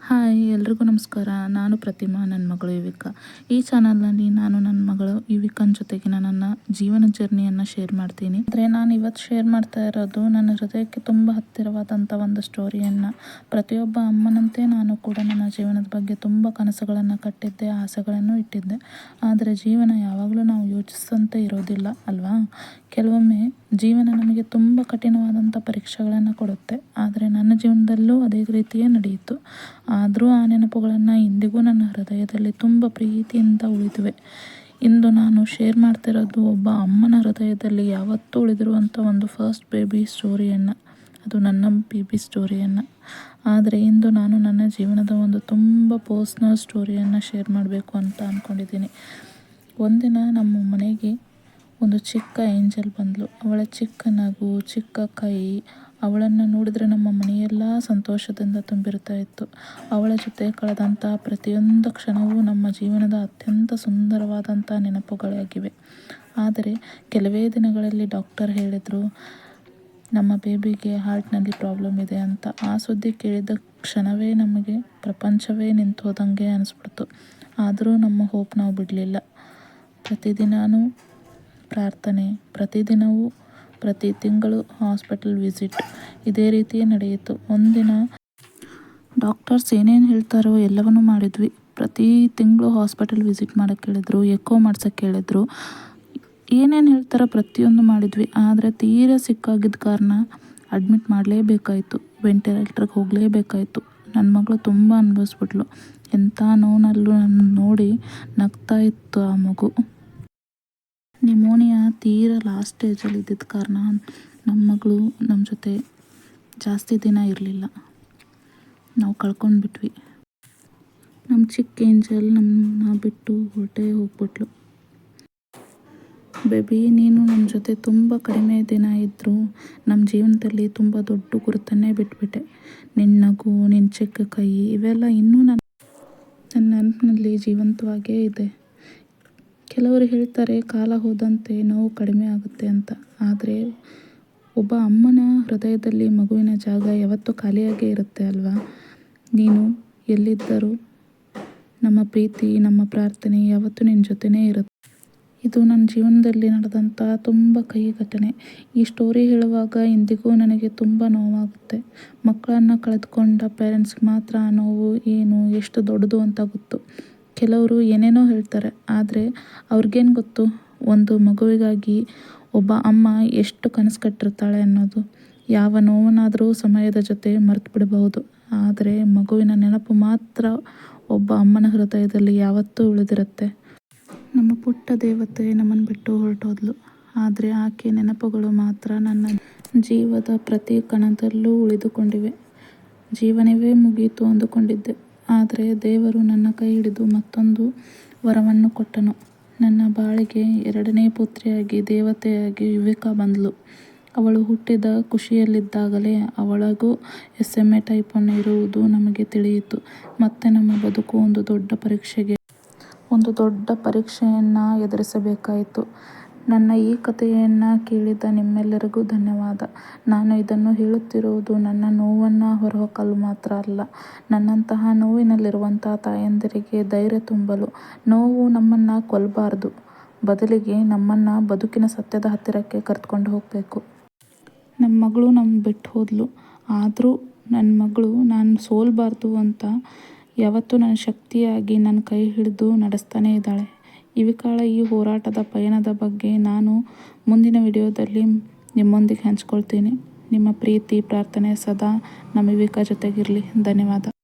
Hi ಎಲ್ರಿಗೂ ನಮಸ್ಕಾರ. ನಾನು ಪ್ರತಿಮಾ, ನನ್ನ ಮಗಳು ಯುವಿಕಾ. ಈ ಚಾನಲ್ನಲ್ಲಿ ನಾನು ನನ್ನ ಮಗಳು ಯುವಿಕಾನ್ ಜೊತೆಗಿನ ನನ್ನ ಜೀವನ ಜರ್ನಿಯನ್ನು ಶೇರ್ ಮಾಡ್ತೀನಿ. ಆದರೆ ನಾನು ಇವತ್ತು ಶೇರ್ ಮಾಡ್ತಾ ಇರೋದು ನನ್ನ ಹೃದಯಕ್ಕೆ ತುಂಬ ಹತ್ತಿರವಾದಂಥ ಒಂದು ಸ್ಟೋರಿಯನ್ನು. ಪ್ರತಿಯೊಬ್ಬ ಅಮ್ಮನಂತೆ ನಾನು ಕೂಡ ನನ್ನ ಜೀವನದ ಬಗ್ಗೆ ತುಂಬ ಕನಸುಗಳನ್ನು ಕಟ್ಟಿದ್ದೆ, ಆಸೆಗಳನ್ನು ಇಟ್ಟಿದ್ದೆ. ಆದರೆ ಜೀವನ ಯಾವಾಗಲೂ ನಾವು ಯೋಚಿಸಂತೆ ಇರೋದಿಲ್ಲ ಅಲ್ವಾ? ಕೆಲವೊಮ್ಮೆ ಜೀವನ ನಮಗೆ ತುಂಬ ಕಠಿಣವಾದಂಥ ಪರೀಕ್ಷೆಗಳನ್ನು ಕೊಡುತ್ತೆ. ಆದರೆ ನನ್ನ ಜೀವನದಲ್ಲೂ ಅದೇ ರೀತಿಯೇ ನಡೆಯಿತು. ಆದರೂ ಆ ನೆನಪುಗಳನ್ನು ಇಂದಿಗೂ ನನ್ನ ಹೃದಯದಲ್ಲಿ ತುಂಬ ಪ್ರೀತಿಯಿಂದ ಉಳಿದಿವೆ. ಇಂದು ನಾನು ಶೇರ್ ಮಾಡ್ತಿರೋದು ಒಬ್ಬ ಅಮ್ಮನ ಹೃದಯದಲ್ಲಿ ಯಾವತ್ತೂ ಉಳಿದಿರುವಂಥ ಒಂದು ಫಸ್ಟ್ ಬೇಬಿ ಸ್ಟೋರಿಯನ್ನು, ಅದು ನನ್ನ ಬೇಬಿ ಸ್ಟೋರಿಯನ್ನು. ಆದರೆ ಇಂದು ನಾನು ನನ್ನ ಜೀವನದ ಒಂದು ತುಂಬ ಪರ್ಸ್ನಲ್ ಸ್ಟೋರಿಯನ್ನು ಶೇರ್ ಮಾಡಬೇಕು ಅಂತ ಅಂದ್ಕೊಂಡಿದ್ದೀನಿ. ಒಂದಿನ ನಮ್ಮ ಮನೆಗೆ ಒಂದು ಚಿಕ್ಕ ಏಂಜಲ್ ಬಂದಳು. ಅವಳ ಚಿಕ್ಕ ನಗು, ಚಿಕ್ಕ ಕೈ, ಅವಳನ್ನು ನೋಡಿದರೆ ನಮ್ಮ ಮನೆಯೆಲ್ಲ ಸಂತೋಷದಿಂದ ತುಂಬಿರ್ತಾ ಇತ್ತು. ಅವಳ ಜೊತೆ ಕಳೆದಂಥ ಪ್ರತಿಯೊಂದು ಕ್ಷಣವೂ ನಮ್ಮ ಜೀವನದ ಅತ್ಯಂತ ಸುಂದರವಾದಂಥ ನೆನಪುಗಳಾಗಿವೆ. ಆದರೆ ಕೆಲವೇ ದಿನಗಳಲ್ಲಿ ಡಾಕ್ಟರ್ ಹೇಳಿದರು, ನಮ್ಮ ಬೇಬಿಗೆ ಹಾರ್ಟ್ನಲ್ಲಿ ಪ್ರಾಬ್ಲಮ್ ಇದೆ ಅಂತ. ಆ ಸುದ್ದಿ ಕೇಳಿದ ಕ್ಷಣವೇ ನಮಗೆ ಪ್ರಪಂಚವೇ ನಿಂತು ಹೋದಂಗೆ ಅನಿಸ್ಬಿಡ್ತು. ಆದರೂ ನಮ್ಮ ಹೋಪ್ ನಾವು ಬಿಡಲಿಲ್ಲ. ಪ್ರತಿದಿನವೂ ಪ್ರಾರ್ಥನೆ, ಪ್ರತಿದಿನವೂ ಪ್ರತಿ ತಿಂಗಳು ಹಾಸ್ಪಿಟಲ್ ವಿಸಿಟ್, ಇದೇ ರೀತಿಯೇ ನಡೆಯಿತು. ಒಂದಿನ ಡಾಕ್ಟರ್ಸ್ ಏನೇನು ಹೇಳ್ತಾರೋ ಎಲ್ಲವನ್ನೂ ಮಾಡಿದ್ವಿ. ಪ್ರತಿ ತಿಂಗಳು ಹಾಸ್ಪಿಟಲ್ ವಿಸಿಟ್ ಮಾಡೋಕ್ಕೆ ಹೇಳಿದ್ರು, ಎಕೋ ಮಾಡ್ಸೋಕ್ಕೆ ಹೇಳಿದ್ರು, ಏನೇನು ಹೇಳ್ತಾರೋ ಪ್ರತಿಯೊಂದು ಮಾಡಿದ್ವಿ. ಆದರೆ ತೀರಾ ಸಿಕ್ಕಾಗಿದ್ದ ಕಾರಣ ಅಡ್ಮಿಟ್ ಮಾಡಲೇಬೇಕಾಯಿತು, ವೆಂಟಿಲೇಟ್ರಿಗೆ ಹೋಗಲೇಬೇಕಾಯಿತು. ನನ್ನ ಮಗಳು ತುಂಬ ಅನುಭವಿಸ್ಬಿಟ್ಲು. ಎಂಥ ನೋವಿನಲ್ಲೂ ನನ್ನ ನೋಡಿ ನಗ್ತಾ ಇತ್ತು ಆ ಮಗು. ನಿಮೋನಿಯಾ ತೀರಾ ಲಾಸ್ಟ್ ಸ್ಟೇಜಲ್ಲಿ ಇದ್ದಿದ್ದ ಕಾರಣ ನಮ್ಮ ಮಗಳು ನಮ್ಮ ಜೊತೆ ಜಾಸ್ತಿ ದಿನ ಇರಲಿಲ್ಲ, ನಾವು ಕಳ್ಕೊಂಡ್ಬಿಟ್ವಿ. ನಮ್ಮ ಚಿಕ್ಕ ಏಂಜಲ್ ನಮ್ಮನ್ನ ಬಿಟ್ಟು ಹೊರಟೇ ಹೋಗ್ಬಿಟ್ಲು. ಬೇಬಿ, ನೀನು ನಮ್ಮ ಜೊತೆ ತುಂಬ ಕಡಿಮೆ ದಿನ ಇದ್ದರೂ ನಮ್ಮ ಜೀವನದಲ್ಲಿ ತುಂಬ ದೊಡ್ಡ ಗುರುತನ್ನೇ ಬಿಟ್ಬಿಟ್ಟೆ. ನಿನ್ನ ನಗು, ನಿನ್ನ ಚಿಕ್ಕ ಕೈ, ಇವೆಲ್ಲ ಇನ್ನೂ ನನ್ನ ನೆನಪಿನಲ್ಲಿ ಜೀವಂತವಾಗೇ ಇದೆ. ಕೆಲವರು ಹೇಳ್ತಾರೆ ಕಾಲ ಹೋದಂತೆ ನೋವು ಕಡಿಮೆ ಆಗುತ್ತೆ ಅಂತ. ಆದರೆ ಒಬ್ಬ ಅಮ್ಮನ ಹೃದಯದಲ್ಲಿ ಮಗುವಿನ ಜಾಗ ಯಾವತ್ತೂ ಖಾಲಿಯಾಗೇ ಇರುತ್ತೆ ಅಲ್ವಾ? ನೀನು ಎಲ್ಲಿದ್ದರೂ ನಮ್ಮ ಪ್ರೀತಿ, ನಮ್ಮ ಪ್ರಾರ್ಥನೆ ಯಾವತ್ತೂ ನಿನ್ನ ಜೊತೆನೇ ಇರುತ್ತೆ. ಇದು ನನ್ನ ಜೀವನದಲ್ಲಿ ನಡೆದಂಥ ತುಂಬ ಕಹಿ ಘಟನೆ. ಈ ಸ್ಟೋರಿ ಹೇಳುವಾಗ ಇಂದಿಗೂ ನನಗೆ ತುಂಬ ನೋವಾಗುತ್ತೆ. ಮಕ್ಕಳನ್ನು ಕಳೆದುಕೊಂಡ ಪೇರೆಂಟ್ಸ್ಗೆ ಮಾತ್ರ ಆ ನೋವು ಏನು, ಎಷ್ಟು ದೊಡ್ಡದು ಅಂತ ಗೊತ್ತು. ಕೆಲವರು ಏನೇನೋ ಹೇಳ್ತಾರೆ, ಆದರೆ ಅವ್ರಿಗೇನು ಗೊತ್ತು ಒಂದು ಮಗುವಿಗಾಗಿ ಒಬ್ಬ ಅಮ್ಮ ಎಷ್ಟು ಕನಸು ಕಟ್ಟಿರ್ತಾಳೆ ಅನ್ನೋದು. ಯಾವ ನೋವನ್ನಾದರೂ ಸಮಯದ ಜೊತೆ ಮರೆತು ಬಿಡಬಹುದು, ಆದರೆ ಮಗುವಿನ ನೆನಪು ಮಾತ್ರ ಒಬ್ಬ ಅಮ್ಮನ ಹೃದಯದಲ್ಲಿ ಯಾವತ್ತೂ ಉಳಿದಿರುತ್ತೆ. ನಮ್ಮ ಪುಟ್ಟ ದೇವತೆ ನಮ್ಮನ್ನು ಬಿಟ್ಟು ಹೊರಟೋದ್ಲು, ಆದರೆ ಆಕೆ ನೆನಪುಗಳು ಮಾತ್ರ ನನ್ನ ಜೀವದ ಪ್ರತಿ ಕಣದಲ್ಲೂ ಉಳಿದುಕೊಂಡಿವೆ. ಜೀವನವೇ ಮುಗಿಯಿತು ಅಂದುಕೊಂಡಿದ್ದೆ, ಆದರೆ ದೇವರು ನನ್ನ ಕೈ ಹಿಡಿದು ಮತ್ತೊಂದು ವರವನ್ನು ಕೊಟ್ಟನು. ನನ್ನ ಬಾಳಿಗೆ ಎರಡನೇ ಪುತ್ರಿಯಾಗಿ, ದೇವತೆಯಾಗಿ ಯುವಿಕಾ ಬಂದಳು. ಅವಳು ಹುಟ್ಟಿದ ಖುಷಿಯಲ್ಲಿದ್ದಾಗಲೇ ಅವಳಿಗೂ SMA ಟೈಪ್ 1 ಇರುವುದು ನಮಗೆ ತಿಳಿಯಿತು. ಮತ್ತೆ ನಮ್ಮ ಬದುಕು ಒಂದು ದೊಡ್ಡ ಪರೀಕ್ಷೆಯನ್ನು ಎದುರಿಸಬೇಕಾಯಿತು. ನನ್ನ ಈ ಕಥೆಯನ್ನು ಕೇಳಿದ ನಿಮ್ಮೆಲ್ಲರಿಗೂ ಧನ್ಯವಾದ. ನಾನು ಇದನ್ನು ಹೇಳುತ್ತಿರುವುದು ನನ್ನ ನೋವನ್ನು ಹೊರಹಾಕಲು ಮಾತ್ರ ಅಲ್ಲ, ನನ್ನಂತಹ ನೋವಿನಲ್ಲಿರುವಂಥ ತಾಯಂದಿರಿಗೆ ಧೈರ್ಯ ತುಂಬಲು. ನೋವು ನಮ್ಮನ್ನು ಕೊಲ್ಲಬಾರ್ದು, ಬದಲಿಗೆ ನಮ್ಮನ್ನು ಬದುಕಿನ ಸತ್ಯದ ಹತ್ತಿರಕ್ಕೆ ಕರೆದುಕೊಂಡು ಹೋಗಬೇಕು. ನಮ್ಮ ಮಗಳು ನಮ್ಮ ಬಿಟ್ಟು ಹೋದಳು, ಆದರೂ ನನ್ನ ಮಗಳು ನಾನು ಸೋಲಬಾರ್ದು ಅಂತ ಯಾವತ್ತೂ ನನ್ನ ಶಕ್ತಿಯಾಗಿ ನನ್ನ ಕೈ ಹಿಡಿದು ನಡೆಸ್ತಾನೇ ಇದ್ದಾಳೆ. ಯುವಿಕಾಳ ಈ ಹೋರಾಟದ ಪಯಣದ ಬಗ್ಗೆ ನಾನು ಮುಂದಿನ ವಿಡಿಯೋದಲ್ಲಿ ನಿಮ್ಮೊಂದಿಗೆ ಹಂಚ್ಕೊಳ್ತೀನಿ. ನಿಮ್ಮ ಪ್ರೀತಿ, ಪ್ರಾರ್ಥನೆ ಸದಾ ನಮ್ಮ ಯುವಿಕಾ ಜೊತೆಗಿರಲಿ. ಧನ್ಯವಾದ.